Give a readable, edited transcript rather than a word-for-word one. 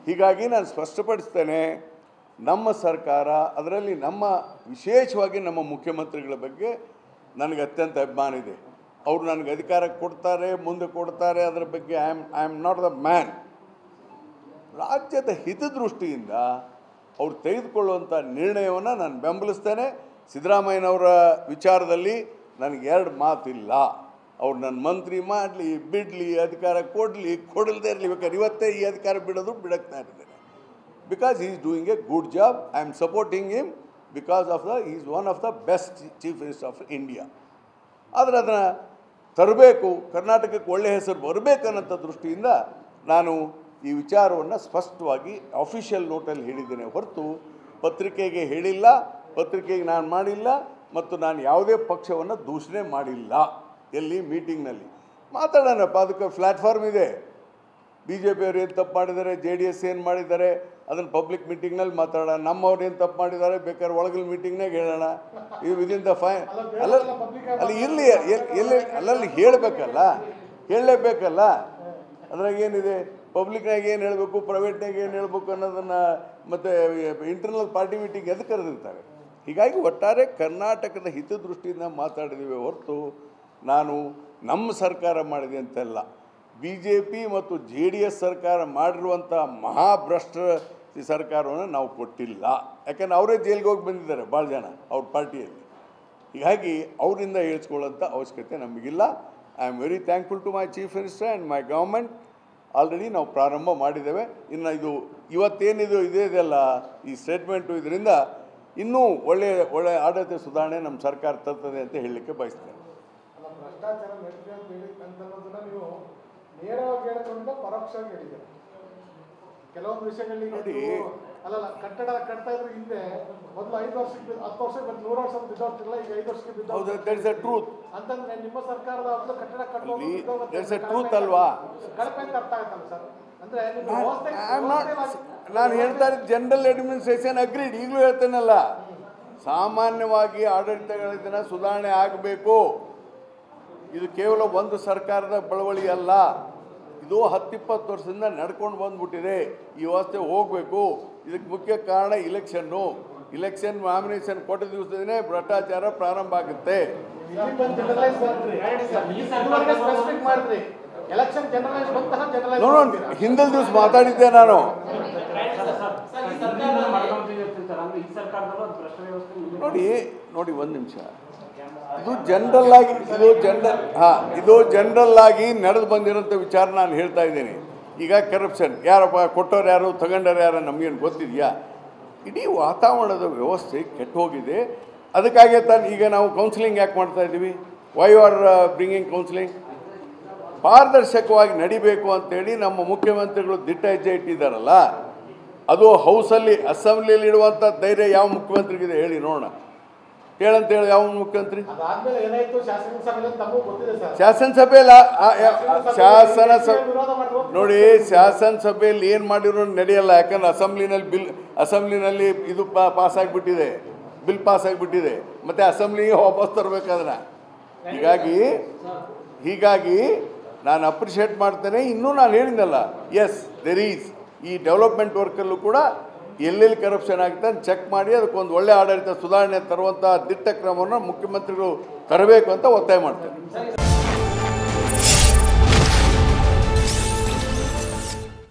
ಹೀಗಾಗಿ ನಾನು ಸ್ಪಷ್ಟಪಡಿಸ್ತೇನೆ, ನಮ್ಮ ಸರ್ಕಾರ, ಅದರಲ್ಲಿ ವಿಶೇಷವಾಗಿ ನಮ್ಮ ಮುಖ್ಯಮಂತ್ರಿಗಳ ಬಗ್ಗೆ ನನಗೆ ಅತ್ಯಂತ ಅಭಿಮಾನ ಇದೆ. ಅವರು ನನಗೆ ಅಧಿಕಾರ ಕೊಡ್ತಾರೆ, ಮುಂದೆ ಕೊಡ್ತಾರೆ, ಅದರ ಬಗ್ಗೆ I am not the man. ರಾಜ್ಯದ ಹಿತದೃಷ್ಟಿಯಿಂದ ಅವರು ತೆಗೆದುಕೊಳ್ಳುವಂಥ ನಿರ್ಣಯವನ್ನು ನಾನು ಬೆಂಬಲಿಸ್ತೇನೆ. ಸಿದ್ದರಾಮಯ್ಯನವರ ವಿಚಾರದಲ್ಲಿ ನನಗೆ ಎರಡು ಮಾತಿಲ್ಲ. ಅವ್ರು ನನ್ನ ಮಂತ್ರಿ ಮಾಡಲಿ, ಬಿಡಲಿ, ಅಧಿಕಾರ ಕೊಡಲಿ, ಕೊಡಲ್ದೇ ಇರಲಿ, ಬೇಕಾದ್ರೆ ಇವತ್ತೇ ಈ ಅಧಿಕಾರ ಬಿಡೋದು ಇರ್ತೇನೆ. Because he is doing a good job. I am supporting him because he is one of the best chief minister of India. ಆದರೆ ಅದನ್ನು ತರಬೇಕು, ಕರ್ನಾಟಕಕ್ಕೆ ಒಳ್ಳೆಯ ಹೆಸರು ಬರಬೇಕನ್ನೋಂಥ ದೃಷ್ಟಿಯಿಂದ ನಾನು ಈ ವಿಚಾರವನ್ನು ಸ್ಪಷ್ಟವಾಗಿ ಅಫಿಷಿಯಲ್ ನೋಟಲ್ಲಿ ಹೇಳಿದ್ದೇನೆ ಹೊರತು ಪತ್ರಿಕೆಗೆ ಹೇಳಿಲ್ಲ, ಪತ್ರಿಕೆಗೆ ನಾನು ಮಾಡಿಲ್ಲ, ಮತ್ತು ನಾನು ಯಾವುದೇ ಪಕ್ಷವನ್ನು ದೂಷಣೆ ಮಾಡಿಲ್ಲ. ಎಲ್ಲಿ ಮೀಟಿಂಗ್ನಲ್ಲಿ ಮಾತಾಡೋಣಪ್ಪ, ಅದಕ್ಕೆ ಪ್ಲ್ಯಾಟ್ಫಾರ್ಮ್ ಇದೆ. BJP ಅವರು ಏನು ತಪ್ಪು ಮಾಡಿದ್ದಾರೆ, JDS ಏನು ಮಾಡಿದ್ದಾರೆ, ಅದನ್ನು ಪಬ್ಲಿಕ್ ಮೀಟಿಂಗ್ನಲ್ಲಿ ಮಾತಾಡೋಣ. ನಮ್ಮವ್ರು ಏನು ತಪ್ಪು ಮಾಡಿದ್ದಾರೆ ಬೇಕಾದ್ರೆ ಒಳಗಲ್ ಮೀಟಿಂಗ್ನಾಗ ಹೇಳೋಣ. ಈ ವಿದಿನ್ ದ ಫೈನ್ ಅಲ್ಲಿ ಇರಲಿ, ಅಲ್ಲಲ್ಲಿ ಹೇಳಲೇಬೇಕಲ್ಲ. ಅದ್ರಾಗ ಏನಿದೆ, ಪಬ್ಲಿಕ್ನಾಗ ಏನು ಹೇಳಬೇಕು, ಪ್ರೈವೇಟ್ನಾಗ ಏನು ಹೇಳಬೇಕು ಅನ್ನೋದನ್ನು, ಮತ್ತು ಇಂಟರ್ನಲ್ ಪಾರ್ಟಿ ಮೀಟಿಂಗ್ ಎದಕ್ಕೆ ಕರೆದಿರ್ತಾರೆ. ಹೀಗಾಗಿ ಒಟ್ಟಾರೆ ಕರ್ನಾಟಕದ ಹಿತದೃಷ್ಟಿಯಿಂದ ಮಾತಾಡಿದ್ದೀವಿ ಹೊರತು ನಾನು ನಮ್ಮ ಸರ್ಕಾರ ಮಾಡಿದೆ ಅಂತೆಲ್ಲ. BJP ಮತ್ತು JDS ಸರ್ಕಾರ ಮಾಡಿರುವಂಥ ಮಹಾಭ್ರಷ್ಟ ಸರ್ಕಾರವನ್ನು ನಾವು ಕೊಟ್ಟಿಲ್ಲ. ಯಾಕಂದರೆ ಅವರೇ ಜೈಲಿಗೆ ಹೋಗಿ ಬಂದಿದ್ದಾರೆ ಭಾಳ ಜನ ಅವ್ರ ಪಾರ್ಟಿಯಲ್ಲಿ. ಹೀಗಾಗಿ ಅವರಿಂದ ಹೇಳ್ಸ್ಕೊಳ್ಳೋಂಥ ಅವಶ್ಯಕತೆ ನಮಗಿಲ್ಲ. I am very thankful to my chief minister and my government. Already ನಾವು ಪ್ರಾರಂಭ ಮಾಡಿದ್ದೇವೆ. ಇನ್ನು ಇವತ್ತೇನಿದು ಇದೆಯಲ್ಲ ಈ ಸ್ಟೇಟ್ಮೆಂಟು, ಇದರಿಂದ ಇನ್ನೂ ಒಳ್ಳೆಯ ಆಡಳಿತ ಸುಧಾರಣೆ ನಮ್ಮ ಸರ್ಕಾರ ತರ್ತದೆ ಅಂತ ಹೇಳಲಿಕ್ಕೆ ಬಯಸ್ತೇನೆ. ಭ್ರಷ್ಟಾಚಾರ ನಡೆದಿದೆ ಅಂತ ಹೇಳಿ ನೀವು ನೇರವಾಗಿ ಹೇಳೋದ್ರಿಂದ ಪರೋಕ್ಷವಾಗಿ ಹೇಳಿದ್ದಾರೆ. ಕೆಲವೊಂದು ವಿಷಯಗಳಲ್ಲಿ ಕಟ್ಟಡ ಕಟ್ತಾ ಇದ್ರು ಹಿಂದೆ ಮೊದಲು 5 ವರ್ಷಕ್ಕೆ 10 ವರ್ಷ 100 ವರ್ಷ ಬಿದ್ದೋಗ್ತಿರಲ್ಲ, ಈಗ 5 ವರ್ಷಕ್ಕೆ ಬಿದ್ದೋಗ್ತಿಲ್ಲ ಅಂತಂದ್ರೆ ನಿಮ್ಮ ಸರ್ಕಾರದ ಅವ್ರದ್ದು ಕಟ್ಟಡ ಕಟ್ಟೋದು ಅಲ್ವಾ ಕಳಪೆ ಅಂತ ಅರ್ಥ ಆಯ್ತಲ್ಲ ಸರ್? ಅಂದ್ರೆ ನಾನು ಹೇಳ್ತಾ ಇದ್ದ ಜನರಲ್ ಅಡ್ಮಿನಿಸ್ಟ್ರೇಷನ್ ಅಗ್ರೀಡ್. ಈಗಲೂ ಹೇಳ್ತೇನಲ್ಲ, ಸಾಮಾನ್ಯವಾಗಿ ಆಡಳಿತಗಳಿಂದ ಸುಧಾರಣೆ ಆಗಬೇಕು. ಇದು ಕೇವಲ ಒಂದು ಸರ್ಕಾರದ ಬಳವಳಿ ಅಲ್ಲ, ಇದು 10-20 ವರ್ಷದಿಂದ ನಡ್ಕೊಂಡು ಬಂದ್ಬಿಟ್ಟಿದೆ. ಈ ವ್ಯವಸ್ಥೆ ಹೋಗಬೇಕು. ಇದಕ್ಕೆ ಮುಖ್ಯ ಕಾರಣ ಇಲೆಕ್ಷನ್ ನಾಮಿನೇಷನ್ ಕೊಟ್ಟ ದಿವಸದಿಂದ ಭ್ರಷ್ಟಾಚಾರ ಪ್ರಾರಂಭ ಆಗುತ್ತೆ. ಹಿಂದಿನ ದಿವಸ ಮಾತಾಡಿದ್ದೆ ನಾನು. ನೋಡಿ ಒಂದು ನಿಮಿಷ, ಇದು ಜನರಲ್ ಆಗಿ ನಡೆದು ಬಂದಿರೋಂಥ ವಿಚಾರ ನಾನು ಹೇಳ್ತಾ ಇದ್ದೀನಿ. ಈಗ ಕರಪ್ಷನ್ ಯಾರಪ್ಪ ಕೊಟ್ಟವ್ರು ಯಾರು, ತಗೊಂಡವ್ರು ಯಾರು ನಮಗೇನು ಗೊತ್ತಿದೆಯಾ? ಇಡೀ ವಾತಾವರಣದ ವ್ಯವಸ್ಥೆ ಕೆಟ್ಟು ಹೋಗಿದೆ. ಅದಕ್ಕಾಗಿ ತಾನು ಈಗ ನಾವು ಕೌನ್ಸಿಲಿಂಗ್ ಯಾಕೆ ಮಾಡ್ತಾ ಇದ್ದೀವಿ? Why are bringing counselling? ಪಾರದರ್ಶಕವಾಗಿ ನಡಿಬೇಕು ಅಂತೇಳಿ ನಮ್ಮ ಮುಖ್ಯಮಂತ್ರಿಗಳು ದಿಟ್ಟ ಹೆಜ್ಜೆ ಇಟ್ಟಿದ್ದಾರಲ್ಲ, ಅದು ಹೌಸಲ್ಲಿ ಅಸೆಂಬ್ಲಿಯಲ್ಲಿ ಇಡುವಂಥ ಧೈರ್ಯ ಯಾವ ಮುಖ್ಯಮಂತ್ರಿಗಿದೆ ಹೇಳಿ ನೋಡೋಣ. ಹೇಳಂತೇಳಿ ಯಾವ ಮುಖ್ಯಮಂತ್ರಿ? ಶಾಸನಸಭೆಯಲ್ಲಿ ಏನು ಮಾಡಿರೋ ನಡೆಯಲ್ಲ. ಯಾಕಂದ್ರೆ ಅಸೆಂಬ್ಲಿನಲ್ಲಿ ಇದು ಪಾಸ್ ಆಗಿಬಿಟ್ಟಿದೆ, ಬಿಲ್ ಪಾಸ್ ಆಗಿಬಿಟ್ಟಿದೆ. ಮತ್ತೆ ಅಸೆಂಬ್ಲಿಗೆ ವಾಪಸ್ ತರಬೇಕಾದ್ರೆ ಹೀಗಾಗಿ ನಾನು ಅಪ್ರಿಷಿಯೇಟ್ ಮಾಡ್ತೇನೆ. ಇನ್ನೂ ನಾನು ಹೇಳಿದ್ನಲ್ಲ, ಎಸ್ ದೇರ್ ಈಸ್ ಈ ಡೆವಲಪ್ಮೆಂಟ್ ವರ್ಕಲ್ಲೂ ಕೂಡ ಎಲ್ಲೆಲ್ಲಿ ಕರಪ್ಷನ್ ಆಗುತ್ತೆ ಅಂತ ಚೆಕ್ ಮಾಡಿ ಅದಕ್ಕೊಂದು ಒಳ್ಳೆ ಆಡಳಿತ ಸುಧಾರಣೆ ತರುವಂಥ ದಿಟ್ಟ ಕ್ರಮವನ್ನು ಮುಖ್ಯಮಂತ್ರಿಗಳು ತರಬೇಕು ಅಂತ ಒತ್ತಾಯ ಮಾಡ್ತೇನೆ.